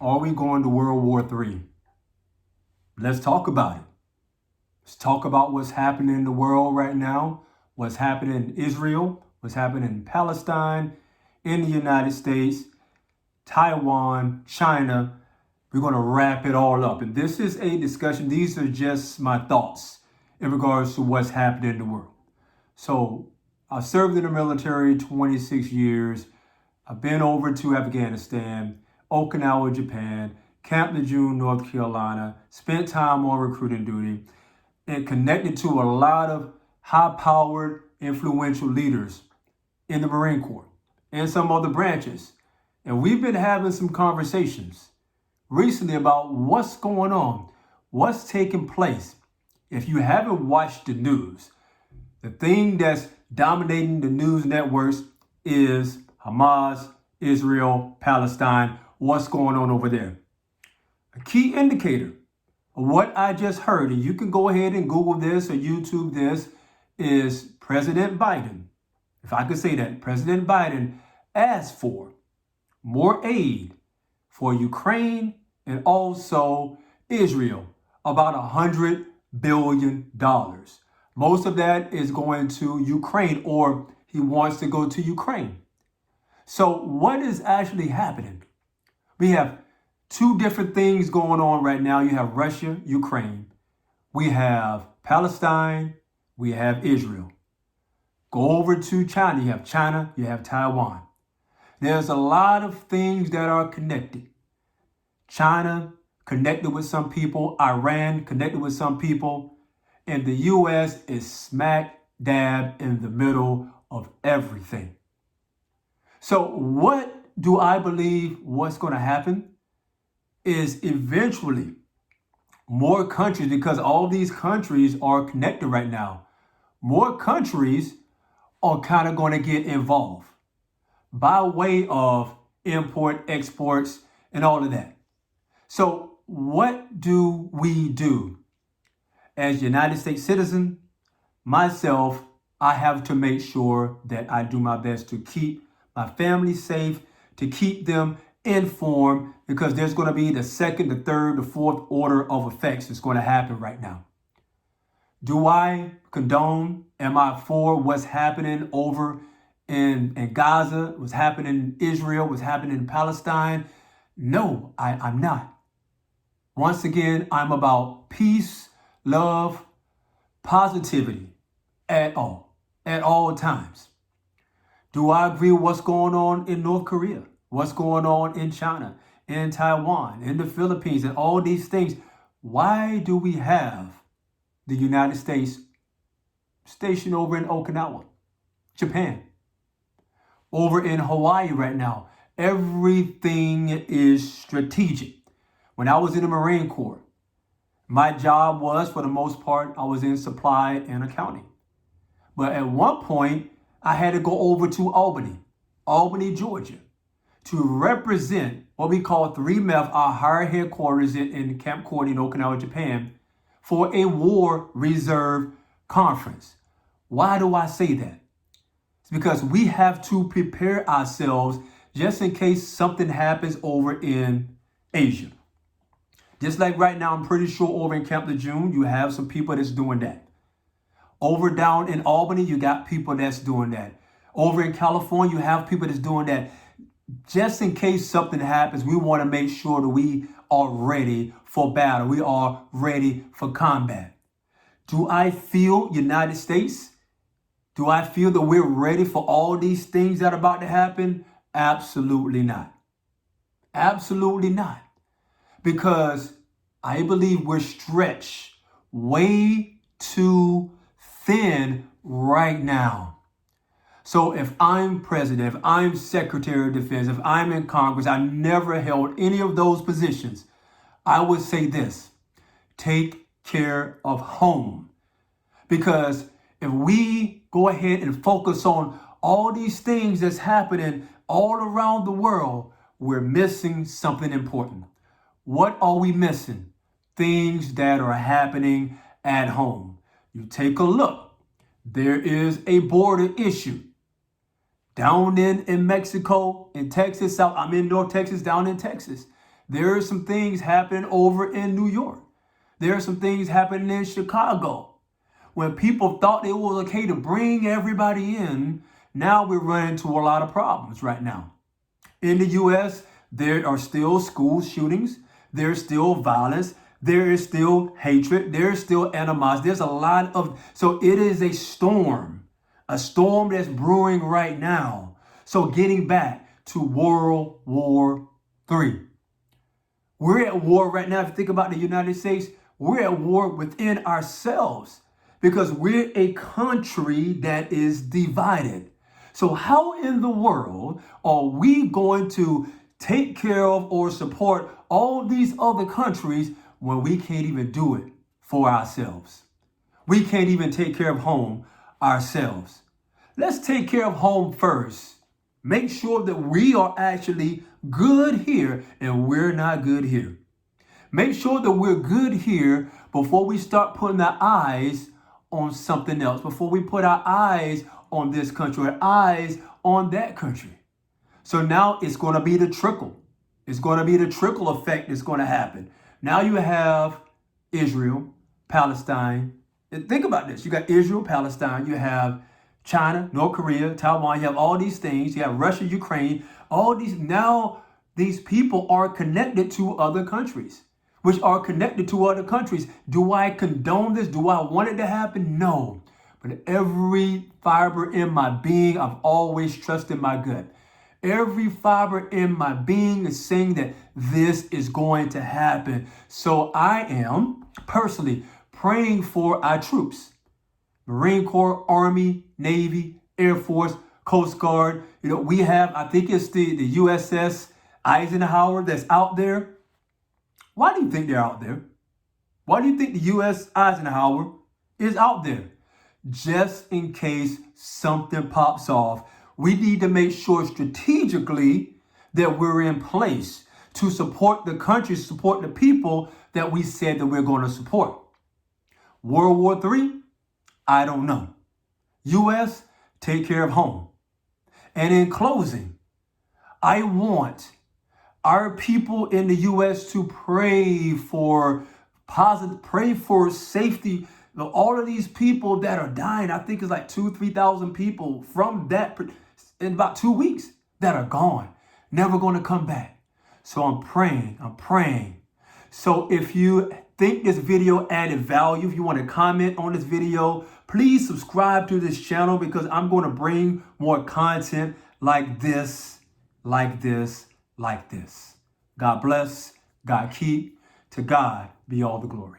Are we going to World War III? Let's talk about it. Let's talk about what's happening in the world right now, what's happening in Israel, what's happening in Palestine, in the United States, Taiwan, China. We're going to wrap it all up. And this is a discussion. These are just my thoughts in regards to what's happening in the world. So I served in the military 26 years. I've been over to Afghanistan, Okinawa, Japan, Camp Lejeune, North Carolina, spent time on recruiting duty, and connected to a lot of high-powered, influential leaders in the Marine Corps and some other branches. And we've been having some conversations recently about what's going on, what's taking place. If you haven't watched the news, the thing that's dominating the news networks is Hamas, Israel, Palestine, what's going on over there. A key indicator of what I just heard, and you can go ahead and Google this or YouTube this, is President Biden. If I could say that, President Biden asked for more aid for Ukraine and also Israel, about $100 billion. Most of that is going to Ukraine, or he wants to go to Ukraine. So what is actually happening? We have two different things going on right now. You have Russia, Ukraine. We have Palestine. We have Israel. Go over to China. You have China. You have Taiwan. There's a lot of things that are connected. China connected with some people. Iran connected with some people. And the U.S. is smack dab in the middle of everything. So what do I believe what's going to happen is eventually more countries, because all these countries are connected right now, more countries are kind of going to get involved by way of import, exports, and all of that. So what do we do? As United States citizen, myself, I have to make sure that I do my best to keep my family safe, to keep them informed, because there's going to be the second, the third, the fourth order of effects that's going to happen right now. Do I condone? Am I for what's happening over in Gaza, what's happening in Israel, what's happening in Palestine? No, I'm not. Once again, I'm about peace, love, positivity at all times. Do I agree with what's going on in North Korea? What's going on in China, in Taiwan, in the Philippines, and all these things? Why do we have the United States stationed over in Okinawa, Japan, over in Hawaii right now? Everything is strategic. When I was in the Marine Corps, my job was, for the most part, I was in supply and accounting. But at one point, I had to go over to Albany, Georgia, to represent what we call 3MEF, our higher headquarters in Camp Courtney in Okinawa, Japan, for a war reserve conference. Why do I say that? It's because we have to prepare ourselves just in case something happens over in Asia. Just like right now, I'm pretty sure over in Camp Lejeune, you have some people that's doing that. Over down in Albany, you got people that's doing that. Over in California, you have people that's doing that. Just in case something happens, we want to make sure that we are ready for battle. We are ready for combat. Do I feel United States? Do I feel that we're ready for all these things that are about to happen? Absolutely not. Absolutely not. Because I believe we're stretched way too thin right now. So if I'm president, if I'm secretary of defense, if I'm in Congress, I never held any of those positions, I would say this: take care of home. Because if we go ahead and focus on all these things that's happening all around the world, we're missing something important. What are we missing? Things that are happening at home. You take a look. There is a border issue. Down in Mexico, in Texas, I'm in North Texas, down in Texas. There are some things happening over in New York. There are some things happening in Chicago. When people thought it was okay to bring everybody in, now we're running into a lot of problems right now. In the U.S., there are still school shootings. There's still violence. There is still hatred. There's still animosity. There's a lot of, so it is a storm that's brewing right now. So getting back to World War III. We're at war right now. If you think about the United States, we're at war within ourselves because we're a country that is divided. So how in the world are we going to take care of or support all these other countries when we can't even do it for ourselves? We can't even take care of home ourselves. Let's take care of home first. Make sure that we are actually good here and we're not good here. Make sure that we're good here before we start putting our eyes on something else, before we put our eyes on this country or eyes on that country. So now it's going to be the trickle. It's going to be the trickle effect that's going to happen. Now you have Israel, Palestine. And think about this. You got Israel, Palestine. You have China, North Korea, Taiwan. You have all these things. You have Russia, Ukraine. All these. Now these people are connected to other countries, which are connected to other countries. Do I condone this? Do I want it to happen? No. But every fiber in my being, I've always trusted my gut. Every fiber in my being is saying that this is going to happen. So I am personally praying for our troops. Marine Corps, Army, Navy, Air Force, Coast Guard. You know, we have, I think it's the USS Eisenhower that's out there. Why do you think they're out there? Why do you think the U.S. Eisenhower is out there? Just in case something pops off, we need to make sure strategically that we're in place to support the country, support the people that we said that we're going to support. World War III, I don't know. U.S., take care of home. And in closing, I want our people in the U.S. to pray for safety. All of these people that are dying, I think it's like 2,000-3,000 people from that in about 2 weeks that are gone, never going to come back. So I'm praying. So if you think this video added value, if you want to comment on this video, please subscribe to this channel because I'm going to bring more content like this. God bless, God keep, to God be all the glory.